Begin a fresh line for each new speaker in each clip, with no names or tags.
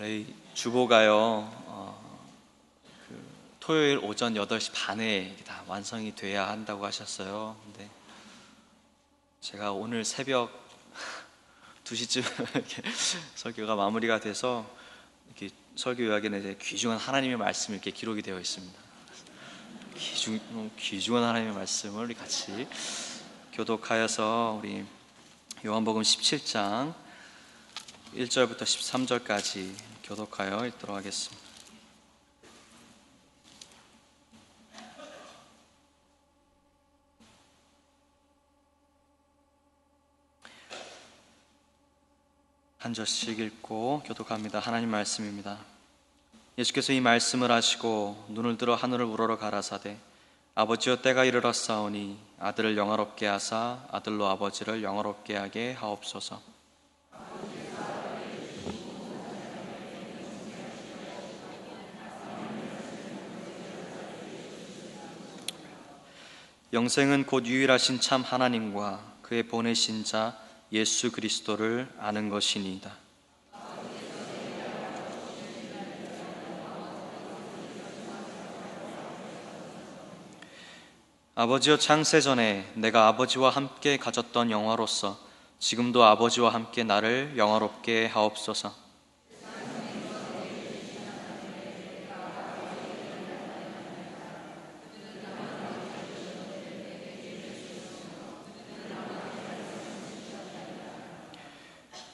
원래 주보가요 토요일 오전 8시 반에 다 완성이 돼야 한다고 하셨어요. 근데 제가 오늘 새벽 2시쯤 이렇게 설교가 마무리가 돼서 이렇게 설교 요약에는 이제 귀중한 하나님의 말씀이 이렇게 기록이 되어 있습니다. 귀중한 하나님의 말씀을 같이 교독하여서 우리 요한복음 17장 1절부터 13절까지 교독하여 읽도록 하겠습니다. 한 절씩 읽고 교독합니다. 하나님 말씀입니다. 예수께서 이 말씀을 하시고 눈을 들어 하늘을 우러러 가라사대 아버지여 때가 이르렀사오니 아들을 영화롭게 하사 아들로 아버지를 영화롭게 하게 하옵소서. 영생은 곧 유일하신 참 하나님과 그의 보내신 자 예수 그리스도를 아는 것이니이다. 아버지여 창세전에 내가 아버지와 함께 가졌던 영화로서 지금도 아버지와 함께 나를 영화롭게 하옵소서.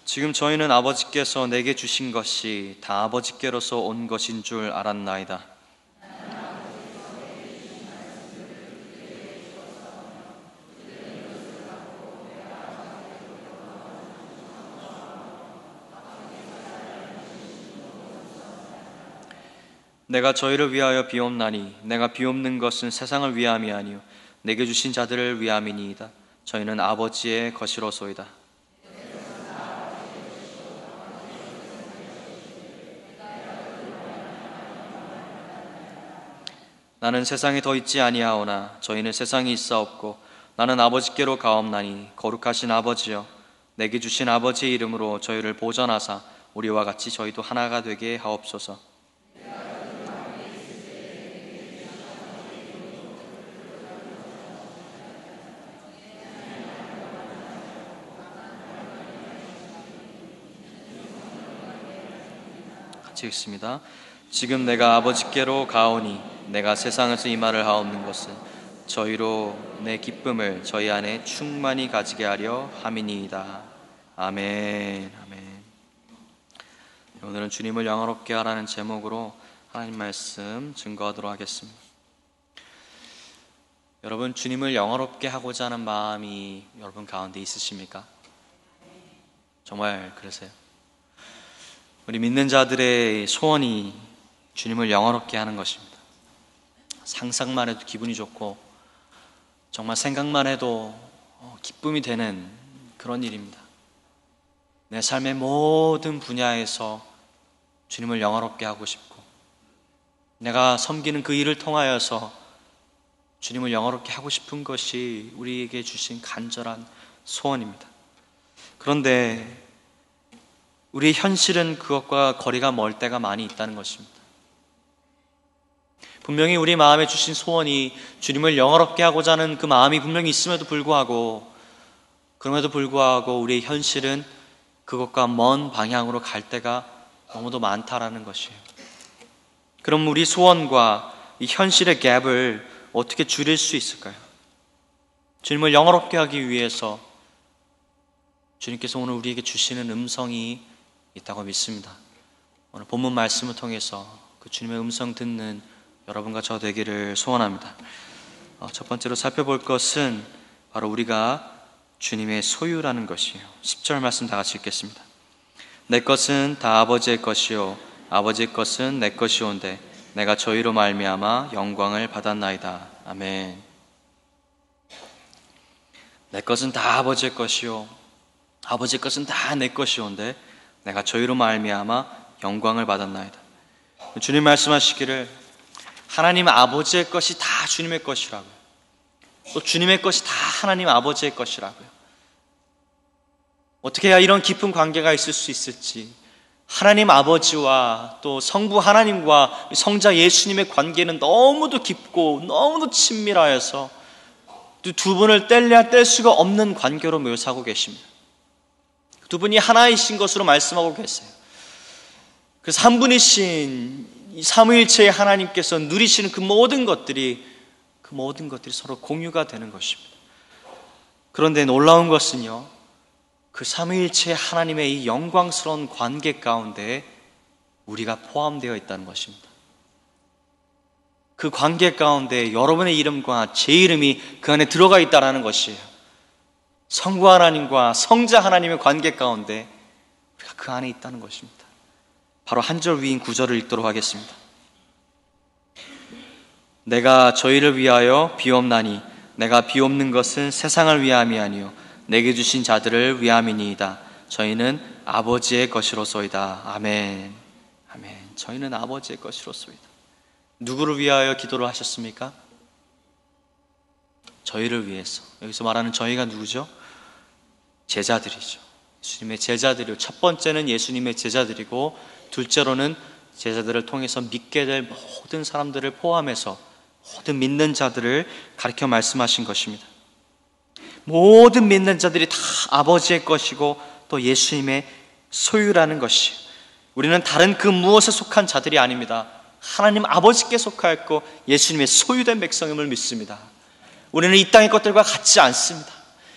지금 저희는 아버지께서 내게 주신 것이 다 아버지께로서 온 것인 줄 알았나이다. 내가 저희를 위하여 비옵나니 내가 비옵는 것은 세상을 위함이 아니요 내게 주신 자들을 위함이니이다. 저희는 아버지의 것이로소이다. 나는 세상에 더 있지 아니하오나 저희는 세상에 있사옵고 나는 아버지께로 가옵나니 거룩하신 아버지여 내게 주신 아버지의 이름으로 저희를 보전하사 우리와 같이 저희도 하나가 되게 하옵소서. 같이 읽습니다. 지금 내가 아버지께로 가오니 내가 세상에서 이 말을 하옵는 것은 저희로 내 기쁨을 저희 안에 충만히 가지게 하려 함이니이다. 아멘. 아멘. 오늘은 주님을 영화롭게 하라는 제목으로 하나님 말씀 증거하도록 하겠습니다. 여러분, 주님을 영화롭게 하고자 하는 마음이 여러분 가운데 있으십니까? 정말 그러세요? 우리 믿는 자들의 소원이 주님을 영화롭게 하는 것입니다. 상상만 해도 기분이 좋고 정말 생각만 해도 기쁨이 되는 그런 일입니다. 내 삶의 모든 분야에서 주님을 영화롭게 하고 싶고 내가 섬기는 그 일을 통하여서 주님을 영화롭게 하고 싶은 것이 우리에게 주신 간절한 소원입니다. 그런데 우리의 현실은 그것과 거리가 멀 때가 많이 있다는 것입니다. 분명히 우리 마음에 주신 소원이 주님을 영화롭게 하고자 하는 그 마음이 분명히 있음에도 불구하고 우리의 현실은 그것과 먼 방향으로 갈 때가 너무도 많다라는 것이에요. 그럼 우리 소원과 이 현실의 갭을 어떻게 줄일 수 있을까요? 주님을 영화롭게 하기 위해서 주님께서 오늘 우리에게 주시는 음성이 있다고 믿습니다. 오늘 본문 말씀을 통해서 그 주님의 음성 듣는 여러분과 저 되기를 소원합니다. 첫 번째로 살펴볼 것은 바로 우리가 주님의 소유라는 것이에요. 10절 말씀 다 같이 읽겠습니다. 내 것은 다 아버지의 것이요 아버지의 것은 내 것이온데 내가 저희로 말미암아 영광을 받았나이다. 아멘. 내 것은 다 아버지의 것이요 아버지의 것은 다 내 것이온데 내가 저희로 말미암아 영광을 받았나이다. 주님 말씀하시기를 하나님 아버지의 것이 다 주님의 것이라고요. 또 주님의 것이 다 하나님 아버지의 것이라고요. 어떻게 해야 이런 깊은 관계가 있을 수 있을지 하나님 아버지와 또 성부 하나님과 성자 예수님의 관계는 너무도 깊고 너무도 친밀하여서 두 분을 뗄래야 뗄 수가 없는 관계로 묘사하고 계십니다. 두 분이 하나이신 것으로 말씀하고 계세요. 그래서 한 분이신 이 삼위일체의 하나님께서 누리시는 그 모든 것들이 서로 공유가 되는 것입니다. 그런데 놀라운 것은요, 그 삼위일체의 하나님의 이 영광스러운 관계 가운데 우리가 포함되어 있다는 것입니다. 그 관계 가운데 여러분의 이름과 제 이름이 그 안에 들어가 있다는 것이에요. 성부 하나님과 성자 하나님의 관계 가운데 우리가 그 안에 있다는 것입니다. 바로 한 절 위인 9절을 읽도록 하겠습니다. 내가 저희를 위하여 비옵나니 내가 비옵는 것은 세상을 위함이 아니요 내게 주신 자들을 위함이니이다. 저희는 아버지의 것이로소이다. 아멘. 아멘. 저희는 아버지의 것이로소이다. 누구를 위하여 기도를 하셨습니까? 저희를 위해서. 여기서 말하는 저희가 누구죠? 제자들이죠. 예수님의 제자들이요. 첫 번째는 예수님의 제자들이고, 둘째로는 제자들을 통해서 믿게 될 모든 사람들을 포함해서 모든 믿는 자들을 가리켜 말씀하신 것입니다. 모든 믿는 자들이 다 아버지의 것이고 또 예수님의 소유라는 것이, 우리는 다른 그 무엇에 속한 자들이 아닙니다. 하나님 아버지께 속하였고 예수님의 소유된 백성임을 믿습니다. 우리는 이 땅의 것들과 같지 않습니다.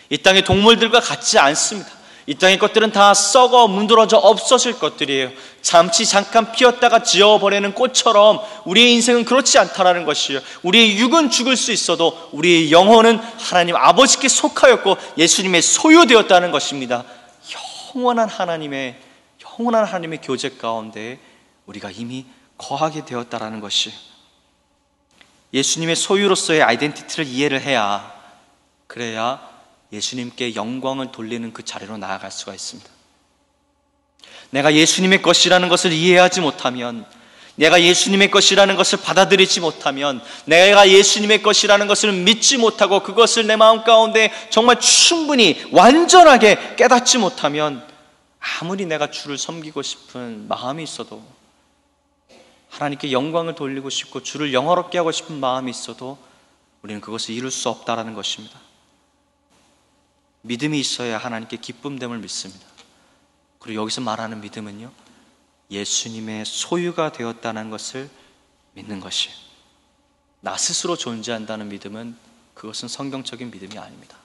이 땅의 동물들과 같지 않습니다. 이 땅의 것들은 다 썩어 문드러져 없어질 것들이에요. 잠깐 피었다가 지어버리는 꽃처럼 우리의 인생은 그렇지 않다라는 것이에요. 우리의 육은 죽을 수 있어도 우리의 영혼은 하나님 아버지께 속하였고 예수님의 소유되었다는 것입니다. 영원한 하나님의 교제 가운데 우리가 이미 거하게 되었다라는 것이, 예수님의 소유로서의 아이덴티티를 이해를 해야, 그래야 예수님께 영광을 돌리는 그 자리로 나아갈 수가 있습니다. 내가 예수님의 것이라는 것을 이해하지 못하면, 내가 예수님의 것이라는 것을 받아들이지 못하면, 내가 예수님의 것이라는 것을 믿지 못하고 그것을 내 마음 가운데 정말 충분히 완전하게 깨닫지 못하면, 아무리 내가 주를 섬기고 싶은 마음이 있어도, 하나님께 영광을 돌리고 싶고 주를 영화롭게 하고 싶은 마음이 있어도 우리는 그것을 이룰 수 없다는 것입니다. 믿음이 있어야 하나님께 기쁨됨을 믿습니다. 그리고 여기서 말하는 믿음은요, 예수님의 소유가 되었다는 것을 믿는 것이에요. 나 스스로 존재한다는 믿음은, 그것은 성경적인 믿음이 아닙니다.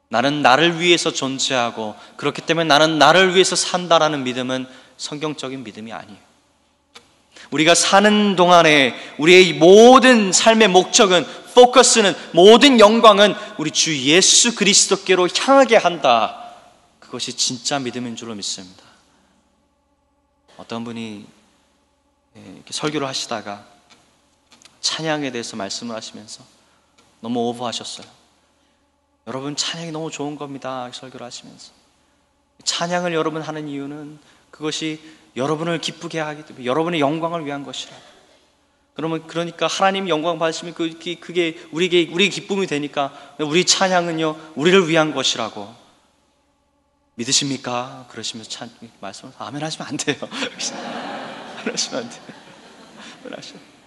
나는 나를 위해서 존재하고 그렇기 때문에 나는 나를 위해서 산다라는 믿음은 성경적인 믿음이 아니에요. 우리가 사는 동안에 우리의 모든 삶의 목적은, 포커스는, 모든 영광은 우리 주 예수 그리스도께로 향하게 한다. 그것이 진짜 믿음인 줄로 믿습니다. 어떤 분이 이렇게 설교를 하시다가 찬양에 대해서 말씀을 하시면서 너무 오버하셨어요. 여러분, 찬양이 너무 좋은 겁니다. 설교를 하시면서 찬양을 여러분 하는 이유는 그것이 여러분을 기쁘게 하기 때문에, 여러분의 영광을 위한 것이라. 그러니까 하나님 영광 받으시면 그게 우리의 기쁨이 되니까 우리 찬양은요 우리를 위한 것이라고 믿으십니까? 그러시면서 말씀을 아멘 하시면 안 돼요. 하시면 안 돼요.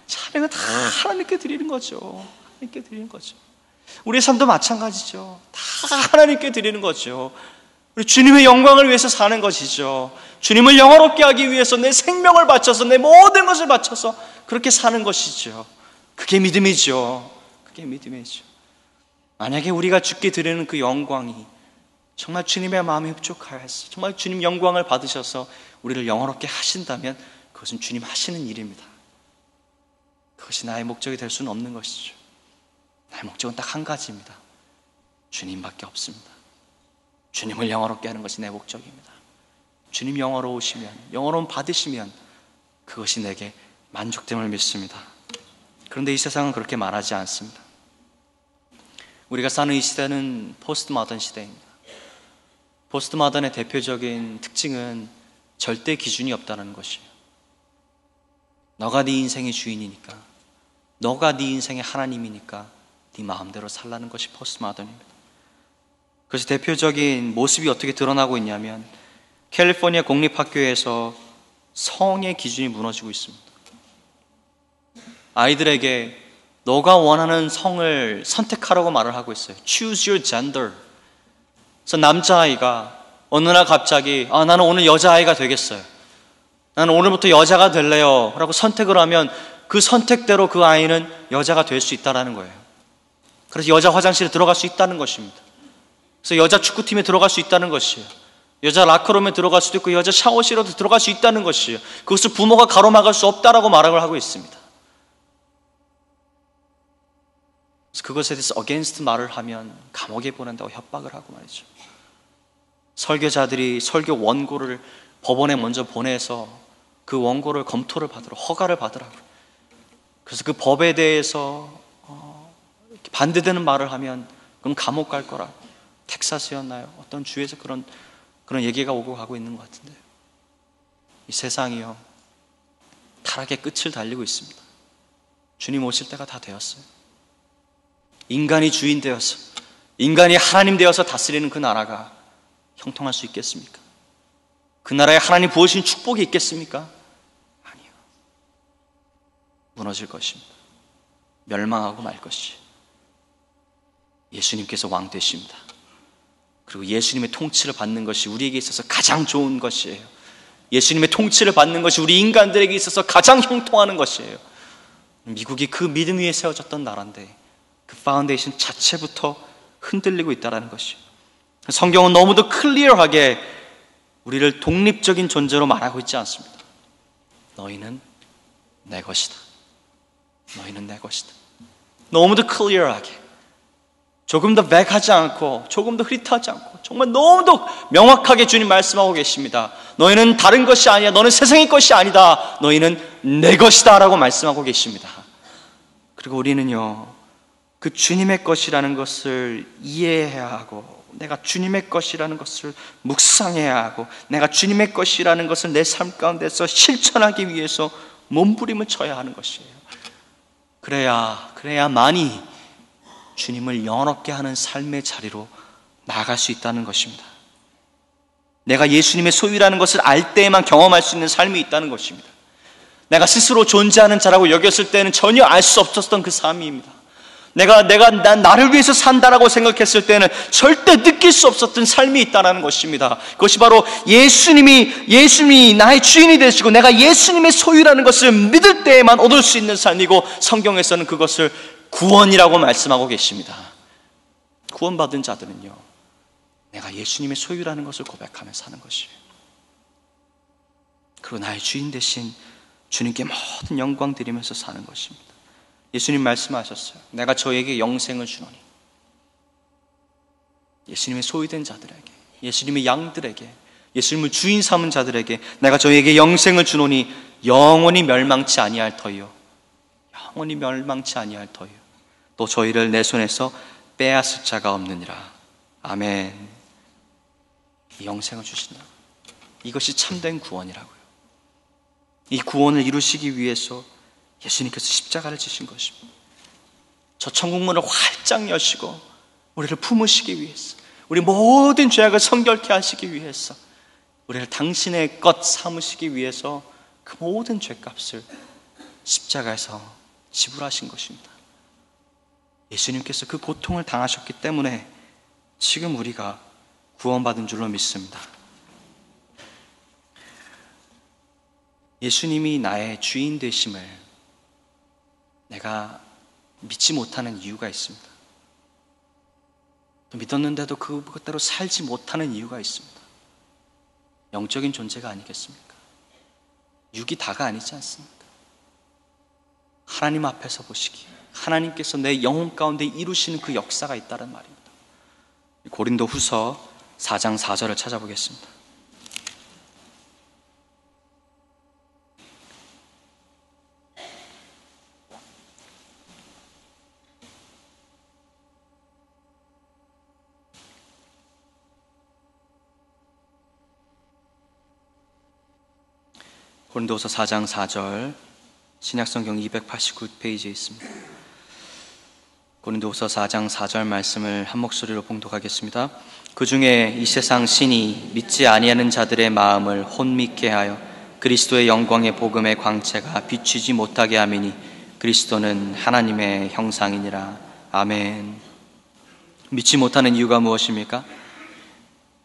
찬양은 다 하나님께 드리는 거죠. 하나님께 드리는 거죠. 우리의 삶도 마찬가지죠. 다 하나님께 드리는 거죠. 우리 주님의 영광을 위해서 사는 것이죠. 주님을 영화롭게 하기 위해서 내 생명을 바쳐서, 내 모든 것을 바쳐서 그렇게 사는 것이죠. 그게 믿음이죠. 그게 믿음이죠. 만약에 우리가 주께 드리는 그 영광이 정말 주님의 마음에 흡족하여서 정말 주님 영광을 받으셔서 우리를 영화롭게 하신다면 그것은 주님 하시는 일입니다. 그것이 나의 목적이 될 수는 없는 것이죠. 나의 목적은 딱 한 가지입니다. 주님밖에 없습니다. 주님을 영화롭게 하는 것이 내 목적입니다. 주님 영화로우시면, 영화로움 받으시면 그것이 내게 만족됨을 믿습니다. 그런데 이 세상은 그렇게 말하지 않습니다. 우리가 사는 이 시대는 포스트 모던 시대입니다. 포스트 모던의 대표적인 특징은 절대 기준이 없다는 것이에요. 너가 네 인생의 주인이니까, 너가 네 인생의 하나님이니까 네 마음대로 살라는 것이 포스트 모던입니다. 그래서 대표적인 모습이 어떻게 드러나고 있냐면, 캘리포니아 공립학교에서 성의 기준이 무너지고 있습니다. 아이들에게 너가 원하는 성을 선택하라고 말을 하고 있어요. Choose your gender. 그래서 남자아이가 어느 날 갑자기 나는 오늘 여자아이가 되겠어요. 나는 오늘부터 여자가 될래요 라고 선택을 하면 그 선택대로 그 아이는 여자가 될 수 있다는 거예요. 그래서 여자 화장실에 들어갈 수 있다는 것입니다. 그래서 여자 축구팀에 들어갈 수 있다는 것이에요. 여자 라커룸에 들어갈 수도 있고 여자 샤워실에도 들어갈 수 있다는 것이에요. 그것을 부모가 가로막을 수 없다라고 말을 하고 있습니다. 그래서 그것에 대해서 against 말을 하면 감옥에 보낸다고 협박을 하고 말이죠. 설교자들이 설교 원고를 법원에 먼저 보내서 그 원고를 검토를 받으러 허가를 받으라고. 그래서 그 법에 대해서 반대되는 말을 하면 그럼 감옥 갈 거라고. 텍사스였나요? 어떤 주에서 그런 얘기가 오고 가고 있는 것 같은데요. 이 세상이요 타락의 끝을 달리고 있습니다. 주님 오실 때가 다 되었어요. 인간이 주인 되어서 인간이 하나님 되어서 다스리는 그 나라가 형통할 수 있겠습니까? 그 나라에 하나님 부어주신 축복이 있겠습니까? 아니요. 무너질 것입니다. 멸망하고 말 것이. 예수님께서 왕 되십니다. 그리고 예수님의 통치를 받는 것이 우리에게 있어서 가장 좋은 것이에요. 예수님의 통치를 받는 것이 우리 인간들에게 있어서 가장 형통하는 것이에요. 미국이 그 믿음 위에 세워졌던 나라인데 그 파운데이션 자체부터 흔들리고 있다는 것이에요. 성경은 너무도 클리어하게 우리를 독립적인 존재로 말하고 있지 않습니다. 너희는 내 것이다. 너희는 내 것이다. 너무도 클리어하게, 조금 더 백하지 않고 조금 더 흐릿하지 않고 정말 너무도 명확하게 주님 말씀하고 계십니다. 너희는 다른 것이 아니야. 너는 세상의 것이 아니다. 너희는 내 것이다 라고 말씀하고 계십니다. 그리고 우리는요 그 주님의 것이라는 것을 이해해야 하고, 내가 주님의 것이라는 것을 묵상해야 하고, 내가 주님의 것이라는 것을 내 삶 가운데서 실천하기 위해서 몸부림을 쳐야 하는 것이에요. 그래야만이 주님을 영원롭게 하는 삶의 자리로 나아갈 수 있다는 것입니다. 내가 예수님의 소유라는 것을 알 때에만 경험할 수 있는 삶이 있다는 것입니다. 내가 스스로 존재하는 자라고 여겼을 때는 전혀 알 수 없었던 그 삶입니다. 난 나를 위해서 산다라고 생각했을 때는 절대 느낄 수 없었던 삶이 있다는 것입니다. 그것이 바로 예수님이 나의 주인이 되시고 내가 예수님의 소유라는 것을 믿을 때에만 얻을 수 있는 삶이고, 성경에서는 그것을 구원이라고 말씀하고 계십니다. 구원받은 자들은요 내가 예수님의 소유라는 것을 고백하며 사는 것이에요. 그리고 나의 주인 되신 주님께 모든 영광 드리면서 사는 것입니다. 예수님 말씀하셨어요. 내가 저에게 영생을 주노니. 예수님의 소유된 자들에게, 예수님의 양들에게, 예수님을 주인 삼은 자들에게 내가 저에게 영생을 주노니 영원히 멸망치 아니할 터이요. 영원히 멸망치 아니할 터이요. 또 저희를 내 손에서 빼앗을 자가 없느니라. 아멘. 이 영생을 주신다. 이것이 참된 구원이라고요. 이 구원을 이루시기 위해서 예수님께서 십자가를 지신 것입니다. 저 천국문을 활짝 여시고 우리를 품으시기 위해서, 우리 모든 죄악을 성결케 하시기 위해서, 우리를 당신의 것 삼으시기 위해서 그 모든 죄값을 십자가에서 지불하신 것입니다. 예수님께서 그 고통을 당하셨기 때문에 지금 우리가 구원받은 줄로 믿습니다. 예수님이 나의 주인 되심을 내가 믿지 못하는 이유가 있습니다. 믿었는데도 그것대로 살지 못하는 이유가 있습니다. 영적인 존재가 아니겠습니까? 육이 다가 아니지 않습니까? 하나님 앞에서 보시기에 하나님께서 내 영혼 가운데 이루시는 그 역사가 있다는 말입니다. 고린도후서 4장 4절을 찾아보겠습니다. 고린도후서 4장 4절, 신약성경 289페이지에 있습니다. 고린도후서 4장 4절 말씀을 한 목소리로 봉독하겠습니다. 그 중에 이 세상 신이 믿지 아니하는 자들의 마음을 혼미케 하여 그리스도의 영광의 복음의 광채가 비추지 못하게 함이니 그리스도는 하나님의 형상이니라. 아멘. 믿지 못하는 이유가 무엇입니까?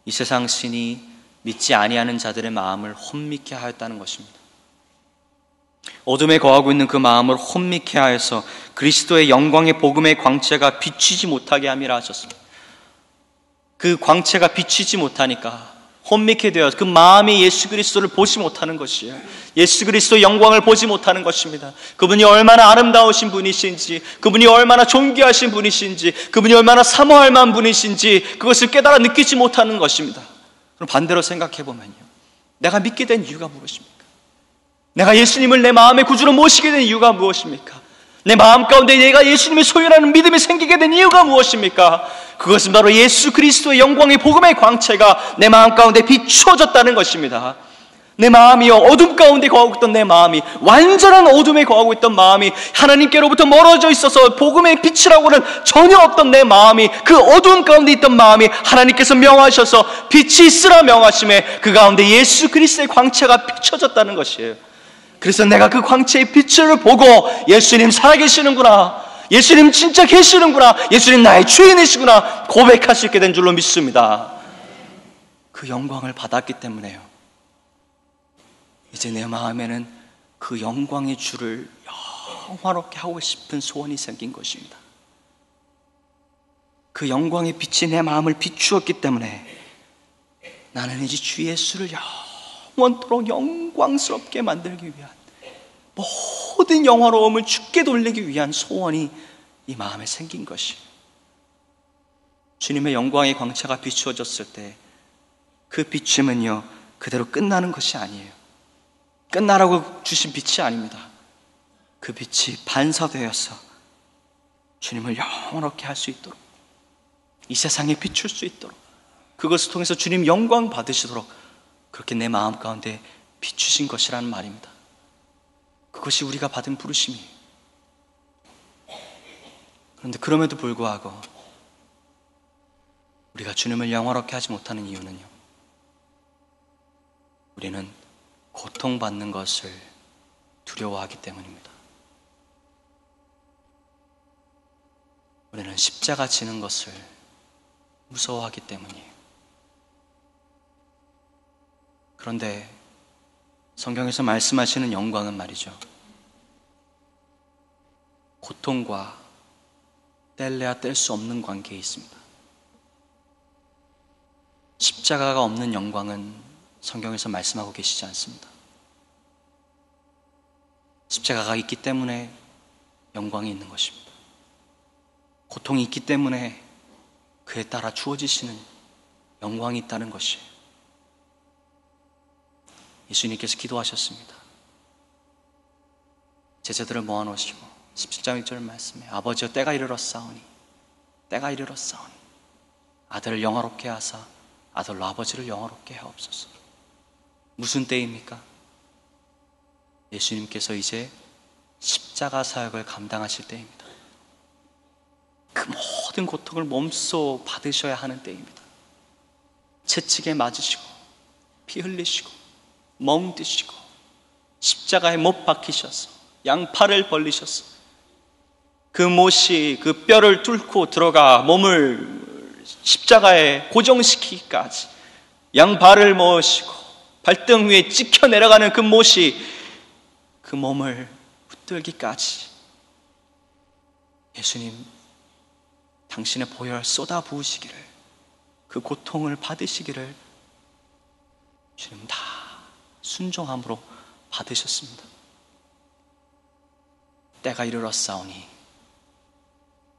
이 세상 신이 믿지 아니하는 자들의 마음을 혼미케 하였다는 것입니다. 어둠에 거하고 있는 그 마음을 혼미케 하여서 그리스도의 영광의 복음의 광채가 비추지 못하게 함이라 하셨습니다. 그 광채가 비추지 못하니까 혼미케 되어 그 마음이 예수 그리스도를 보지 못하는 것이에요. 예수 그리스도의 영광을 보지 못하는 것입니다. 그분이 얼마나 아름다우신 분이신지, 그분이 얼마나 존귀하신 분이신지, 그분이 얼마나 사모할 만한 분이신지 그것을 깨달아 느끼지 못하는 것입니다. 그럼 반대로 생각해 보면요, 내가 믿게 된 이유가 무엇입니까? 내가 예수님을 내 마음의 구주로 모시게 된 이유가 무엇입니까? 내 마음 가운데 내가 예수님의 소유라는 믿음이 생기게 된 이유가 무엇입니까? 그것은 바로 예수 그리스도의 영광의 복음의 광채가 내 마음 가운데 비추어졌다는 것입니다. 내 마음이요, 어둠 가운데 거하고 있던 내 마음이, 완전한 어둠에 거하고 있던 마음이 하나님께로부터 멀어져 있어서 복음의 빛이라고는 전혀 없던 내 마음이, 그 어두운 가운데 있던 마음이 하나님께서 명하셔서 빛이 있으라 명하심에 그 가운데 예수 그리스도의 광채가 비춰졌다는 것이에요. 그래서 내가 그 광채의 빛을 보고 예수님 살아계시는구나, 예수님 진짜 계시는구나, 예수님 나의 주인이시구나 고백할 수 있게 된 줄로 믿습니다. 그 영광을 받았기 때문에요, 이제 내 마음에는 그 영광의 주를 영화롭게 하고 싶은 소원이 생긴 것입니다. 그 영광의 빛이 내 마음을 비추었기 때문에 나는 이제 주 예수를 영원토록 영광스럽게 만들기 위한, 모든 영화로움을 주께 돌리기 위한 소원이 이 마음에 생긴 것이에요. 주님의 영광의 광채가 비추어졌을 때 그 비춤은요, 그대로 끝나는 것이 아니에요. 끝나라고 주신 빛이 아닙니다. 그 빛이 반사되어서 주님을 영원하게 할 수 있도록, 이 세상에 비출 수 있도록, 그것을 통해서 주님 영광 받으시도록 그렇게 내 마음 가운데 비추신 것이라는 말입니다. 그것이 우리가 받은 부르심이에요. 그런데 그럼에도 불구하고 우리가 주님을 영원하게 하지 못하는 이유는요, 우리는 고통받는 것을 두려워하기 때문입니다. 우리는 십자가 지는 것을 무서워하기 때문이에요. 그런데 성경에서 말씀하시는 영광은 말이죠, 고통과 뗄래야 뗄 수 없는 관계에 있습니다. 십자가가 없는 영광은 성경에서 말씀하고 계시지 않습니다. 십자가가 있기 때문에 영광이 있는 것입니다. 고통이 있기 때문에 그에 따라 주어지시는 영광이 있다는 것이에요. 예수님께서 기도하셨습니다. 제자들을 모아놓으시고 17장 1절 말씀에 아버지여 때가 이르렀사오니 아들을 영화롭게 하사 아들로 아버지를 영화롭게 하옵소서. 무슨 때입니까? 예수님께서 이제 십자가 사역을 감당하실 때입니다. 그 모든 고통을 몸소 받으셔야 하는 때입니다. 채찍에 맞으시고 피 흘리시고 멍드시고 십자가에 못 박히셔서 양팔을 벌리셔서 그 못이 그 뼈를 뚫고 들어가 몸을 십자가에 고정시키기까지 양발을 모으시고 발등 위에 찍혀 내려가는 그 못이 그 몸을 붙들기까지 예수님 당신의 보혈 쏟아 부으시기를, 그 고통을 받으시기를 주님 다 순종함으로 받으셨습니다. 때가 이르렀사오니,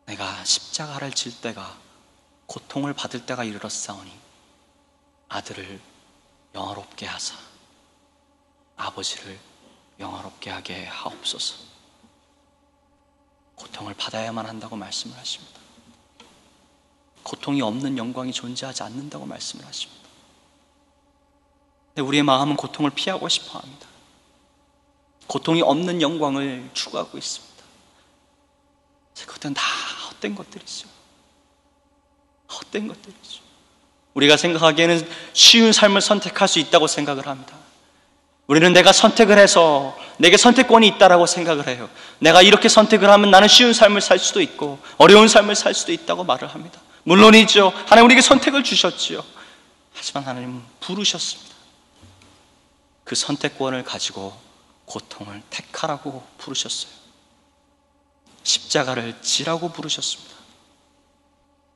내가 십자가를 질 때가, 고통을 받을 때가 이르렀사오니 아들을 영화롭게 하사 아버지를 영화롭게 하게 하옵소서. 고통을 받아야만 한다고 말씀을 하십니다. 고통이 없는 영광이 존재하지 않는다고 말씀을 하십니다. 근데 우리의 마음은 고통을 피하고 싶어 합니다. 고통이 없는 영광을 추구하고 있습니다. 그것은 다 헛된 것들이죠. 헛된 것들이죠. 우리가 생각하기에는 쉬운 삶을 선택할 수 있다고 생각을 합니다. 우리는 내가 선택을 해서 내게 선택권이 있다라고 생각을 해요. 내가 이렇게 선택을 하면 나는 쉬운 삶을 살 수도 있고 어려운 삶을 살 수도 있다고 말을 합니다. 물론이죠. 하나님 우리에게 선택을 주셨지요. 하지만 하나님은 부르셨습니다. 그 선택권을 가지고 고통을 택하라고 부르셨어요. 십자가를 지라고 부르셨습니다.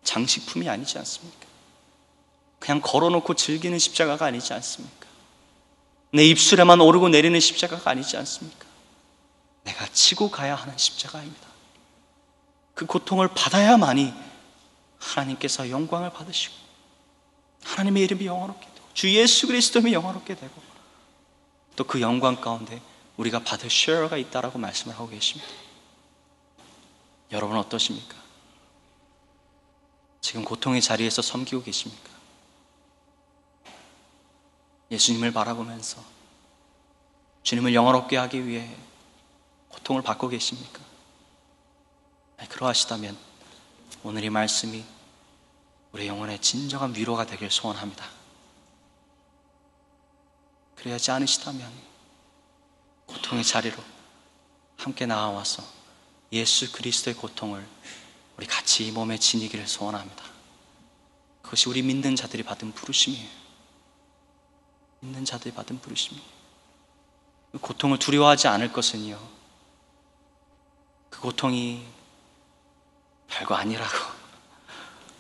장식품이 아니지 않습니까? 그냥 걸어놓고 즐기는 십자가가 아니지 않습니까? 내 입술에만 오르고 내리는 십자가가 아니지 않습니까? 내가 지고 가야 하는 십자가입니다. 그 고통을 받아야만이 하나님께서 영광을 받으시고 하나님의 이름이 영화롭게 되고 주 예수 그리스도의 영화롭게 되고 또 그 영광 가운데 우리가 받을 쉐어가 있다라고 말씀을 하고 계십니다. 여러분 어떠십니까? 지금 고통의 자리에서 섬기고 계십니까? 예수님을 바라보면서 주님을 영화롭게 하기 위해 고통을 받고 계십니까? 그러하시다면 오늘 이 말씀이 우리 영혼의 진정한 위로가 되길 소원합니다. 그래야지 않으시다면 고통의 자리로 함께 나아와서 예수 그리스도의 고통을 우리 같이 이 몸에 지니기를 소원합니다. 그것이 우리 믿는 자들이 받은 부르심이에요. 믿는 자들이 받은 부르심이에요. 그 고통을 두려워하지 않을 것은요, 그 고통이 별거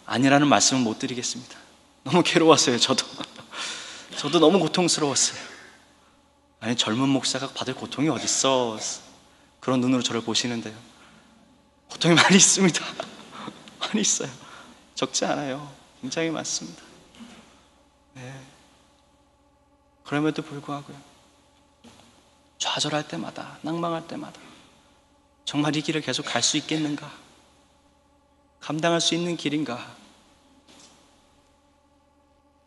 아니라는 말씀은 못 드리겠습니다. 너무 괴로웠어요. 저도 너무 고통스러웠어요. 아니, 젊은 목사가 받을 고통이 어딨어, 그런 눈으로 저를 보시는데요, 고통이 많이 있습니다. 많이 있어요. 적지 않아요. 굉장히 많습니다. 네. 그럼에도 불구하고요, 좌절할 때마다, 낭망할 때마다 정말 이 길을 계속 갈 수 있겠는가? 감당할 수 있는 길인가?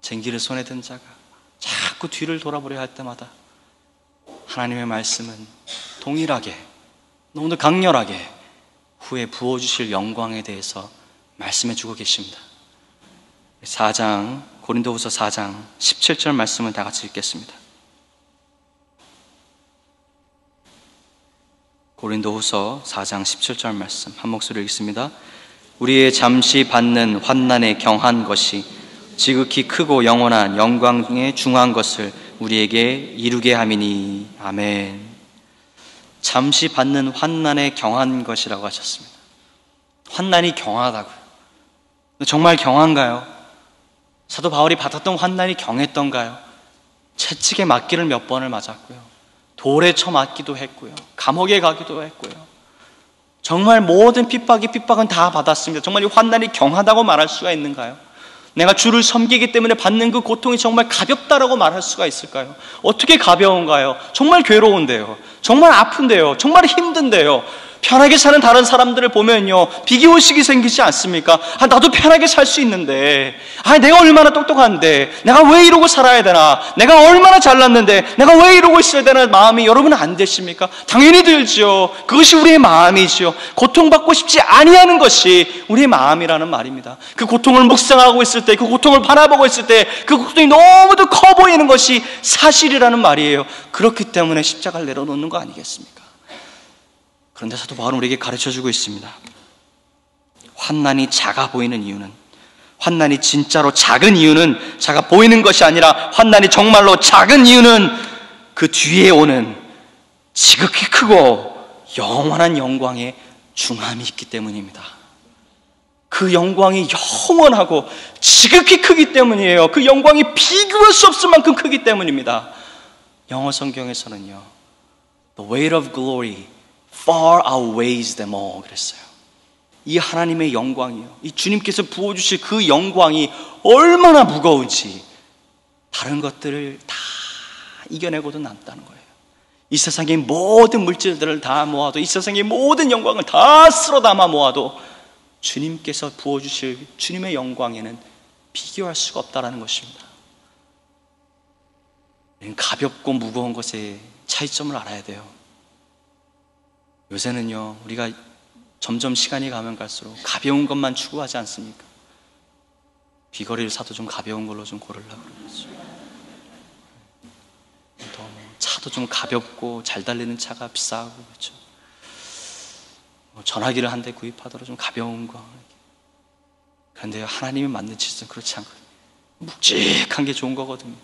쟁기를 손에 든 자가 자꾸 뒤를 돌아보려 할 때마다 하나님의 말씀은 동일하게, 너무도 강렬하게 후에 부어주실 영광에 대해서 말씀해주고 계십니다. 고린도후서 4장 17절 말씀을 다 같이 읽겠습니다. 고린도후서 4장 17절 말씀 한 목소리로 읽습니다. 우리의 잠시 받는 환난에 경한 것이 지극히 크고 영원한 영광에 중한 것을 우리에게 이루게 함이니. 아멘. 잠시 받는 환난에 경한 것이라고 하셨습니다. 환난이 경하다고요. 정말 경한가요? 사도 바울이 받았던 환난이 경했던가요? 채찍에 맞기를 몇 번을 맞았고요, 돌에 쳐 맞기도 했고요, 감옥에 가기도 했고요, 정말 모든 핍박은 다 받았습니다. 정말 이 환난이 경하다고 말할 수가 있는가요? 내가 주를 섬기기 때문에 받는 그 고통이 정말 가볍다라고 말할 수가 있을까요? 어떻게 가벼운가요? 정말 괴로운데요, 정말 아픈데요, 정말 힘든데요. 편하게 사는 다른 사람들을 보면요, 비교의식이 생기지 않습니까? 나도 편하게 살 수 있는데, 내가 얼마나 똑똑한데, 내가 왜 이러고 살아야 되나? 내가 얼마나 잘났는데, 내가 왜 이러고 있어야 되나? 마음이 여러분은 안 되십니까? 당연히 들지요. 그것이 우리의 마음이지요. 고통받고 싶지 아니하는 것이 우리의 마음이라는 말입니다. 그 고통을 묵상하고 있을 때, 그 고통을 바라보고 있을 때, 그 고통이 너무도 커 보이는 것이 사실이라는 말이에요. 그렇기 때문에 십자가를 내려놓는 거 아니겠습니까? 그런데 사도 바울은 우리에게 가르쳐주고 있습니다. 환난이 작아 보이는 이유는, 환난이 진짜로 작은 이유는 작아 보이는 것이 아니라, 환난이 정말로 작은 이유는 그 뒤에 오는 지극히 크고 영원한 영광의 중함이 있기 때문입니다. 그 영광이 영원하고 지극히 크기 때문이에요. 그 영광이 비교할 수 없을 만큼 크기 때문입니다. 영어 성경에서는요, The weight of glory far outweighs them all 그랬어요. 이 하나님의 영광이요, 이 주님께서 부어주실 그 영광이 얼마나 무거운지 다른 것들을 다 이겨내고도 남다는 거예요. 이 세상의 모든 물질들을 다 모아도, 이 세상의 모든 영광을 다 쓸어 담아 모아도 주님께서 부어주실 주님의 영광에는 비교할 수가 없다는 것입니다. 가볍고 무거운 것의 차이점을 알아야 돼요. 요새는요, 우리가 점점 시간이 가면 갈수록 가벼운 것만 추구하지 않습니까? 귀걸이를 사도 좀 가벼운 걸로 좀 고르려고 그러죠. 또 차도 좀 가볍고 잘 달리는 차가 비싸고 그렇죠. 전화기를 한 대 구입하더라도 좀 가벼운 거. 그런데 하나님이 만든 질서는 그렇지 않거든요. 묵직한 게 좋은 거거든요.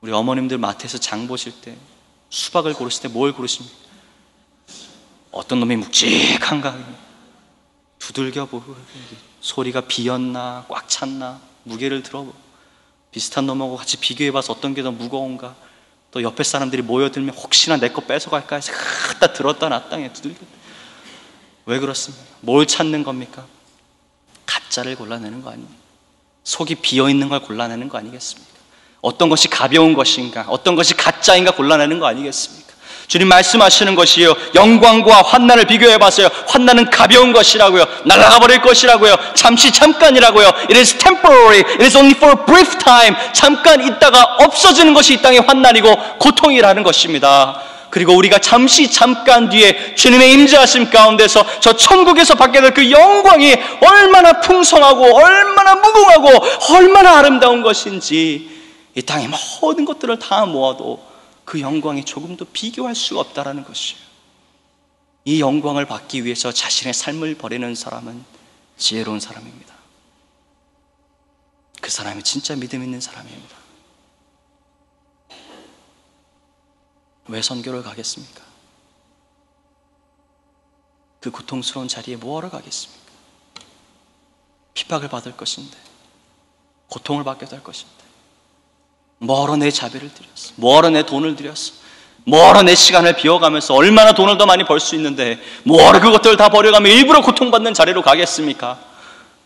우리 어머님들 마트에서 장 보실 때 수박을 고르실 때 뭘 고르십니까? 어떤 놈이 묵직한가 두들겨 보고 소리가 비었나 꽉 찼나 무게를 들어보고 비슷한 놈하고 같이 비교해봐서 어떤 게 더 무거운가, 또 옆에 사람들이 모여들면 혹시나 내 거 뺏어갈까 해서 갖다 들었다 놨다 두들겨. 왜 그렇습니까? 뭘 찾는 겁니까? 가짜를 골라내는 거 아니에요? 속이 비어있는 걸 골라내는 거 아니겠습니까? 어떤 것이 가벼운 것인가, 어떤 것이 가짜인가 골라내는 거 아니겠습니까? 주님 말씀하시는 것이요, 영광과 환난을 비교해봤어요. 환난은 가벼운 것이라고요, 날아가 버릴 것이라고요, 잠깐이라고요. It is temporary, it is only for a brief time. 잠깐 있다가 없어지는 것이 이 땅의 환난이고 고통이라는 것입니다. 그리고 우리가 잠깐 뒤에 주님의 임재하심 가운데서 저 천국에서 받게 될 그 영광이 얼마나 풍성하고 얼마나 무궁하고 얼마나 아름다운 것인지, 이 땅의 모든 것들을 다 모아도 그 영광이 조금도 비교할 수가 없다라는 것이에요. 이 영광을 받기 위해서 자신의 삶을 버리는 사람은 지혜로운 사람입니다. 그 사람이 진짜 믿음 있는 사람입니다. 왜 선교를 가겠습니까? 그 고통스러운 자리에 뭐하러 가겠습니까? 핍박을 받을 것인데, 고통을 받게 될 것인데, 뭐하러 내 자비를 들였어? 뭐하러 내 돈을 들였어? 뭐하러 내 시간을 비워가면서 얼마나 돈을 더 많이 벌 수 있는데 뭐하러 그것들을 다 버려가며 일부러 고통받는 자리로 가겠습니까?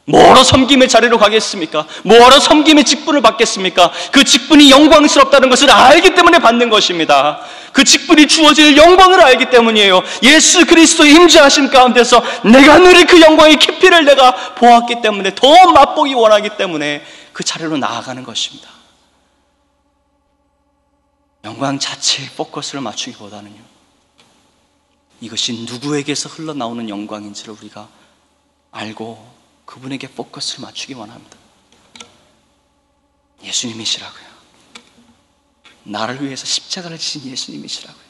뭐하러 섬김의 자리로 가겠습니까? 뭐하러 섬김의 직분을 받겠습니까? 그 직분이 영광스럽다는 것을 알기 때문에 받는 것입니다. 그 직분이 주어질 영광을 알기 때문이에요. 예수 그리스도의 임재하심 가운데서 내가 누릴 그 영광의 깊이를 내가 보았기 때문에, 더 맛보기 원하기 때문에 그 자리로 나아가는 것입니다. 영광 자체에 포커스를 맞추기보다는요, 이것이 누구에게서 흘러나오는 영광인지를 우리가 알고 그분에게 포커스를 맞추기 원합니다. 예수님이시라고요. 나를 위해서 십자가를 지신 예수님이시라고요.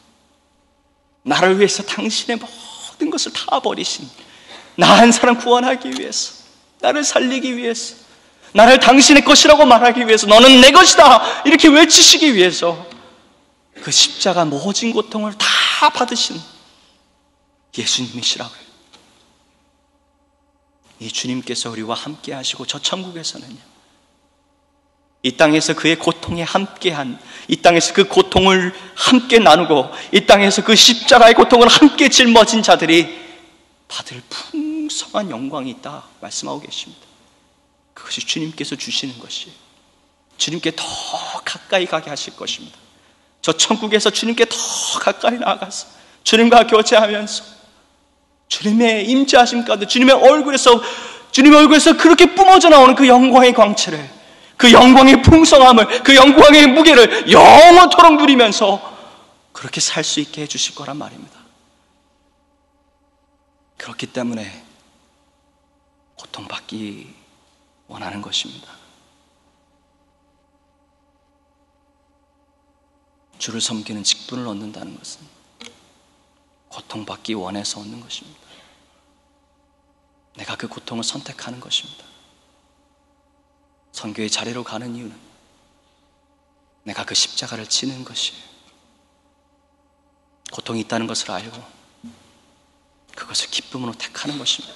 나를 위해서 당신의 모든 것을 다 버리신, 나 한 사람 구원하기 위해서, 나를 살리기 위해서, 나를 당신의 것이라고 말하기 위해서, 너는 내 것이다 이렇게 외치시기 위해서 그 십자가 모진 고통을 다 받으신 예수님이시라고요. 이 주님께서 우리와 함께 하시고 저 천국에서는요, 이 땅에서 그의 고통에 함께한, 이 땅에서 그 고통을 함께 나누고 이 땅에서 그 십자가의 고통을 함께 짊어진 자들이 받을 풍성한 영광이 있다 말씀하고 계십니다. 그것이 주님께서 주시는 것이에요. 주님께 더 가까이 가게 하실 것입니다. 저 천국에서 주님께 더 가까이 나아가서 주님과 교제하면서 주님의 임재하심 가운데 주님의 얼굴에서 그렇게 뿜어져 나오는 그 영광의 광채를, 그 영광의 풍성함을, 그 영광의 무게를 영원토록 누리면서 그렇게 살 수 있게 해주실 거란 말입니다. 그렇기 때문에 고통받기 원하는 것입니다. 주를 섬기는 직분을 얻는다는 것은 고통받기 원해서 얻는 것입니다. 내가 그 고통을 선택하는 것입니다. 선교의 자리로 가는 이유는 내가 그 십자가를 지는 것이에요. 고통이 있다는 것을 알고 그것을 기쁨으로 택하는 것입니다.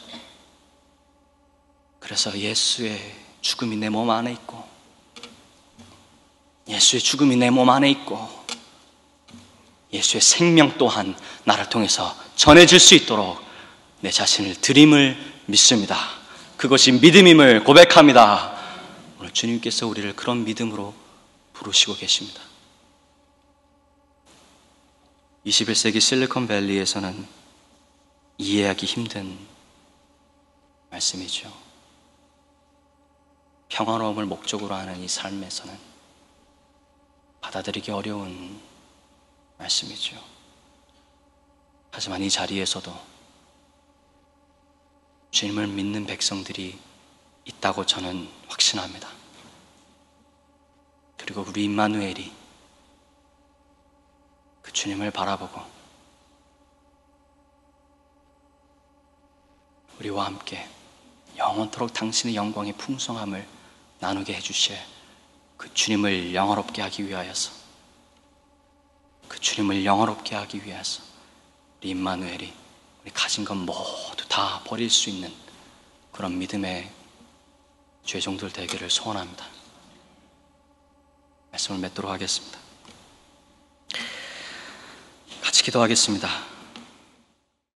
그래서 예수의 죽음이 내 몸 안에 있고, 예수의 죽음이 내 몸 안에 있고, 예수의 생명 또한 나를 통해서 전해질 수 있도록 내 자신을 드림을 믿습니다. 그것이 믿음임을 고백합니다. 오늘 주님께서 우리를 그런 믿음으로 부르시고 계십니다. 21세기 실리콘밸리에서는 이해하기 힘든 말씀이죠. 평화로움을 목적으로 하는 이 삶에서는 받아들이기 어려운 말씀이죠. 하지만 이 자리에서도 주님을 믿는 백성들이
있다고 저는 확신합니다. 그리고 우리 임마누엘이 그 주님을 바라보고 우리와 함께 영원토록 당신의 영광의 풍성함을 나누게 해주실 그 주님을 영화롭게 하기 위하여서, 그 주님을 영화롭게 하기 위해서 우리 임마누엘이 우리 가진 것 모두 다 버릴 수 있는 그런 믿음의 죄종들 되기를 소원합니다. 말씀을 맺도록 하겠습니다. 같이 기도하겠습니다.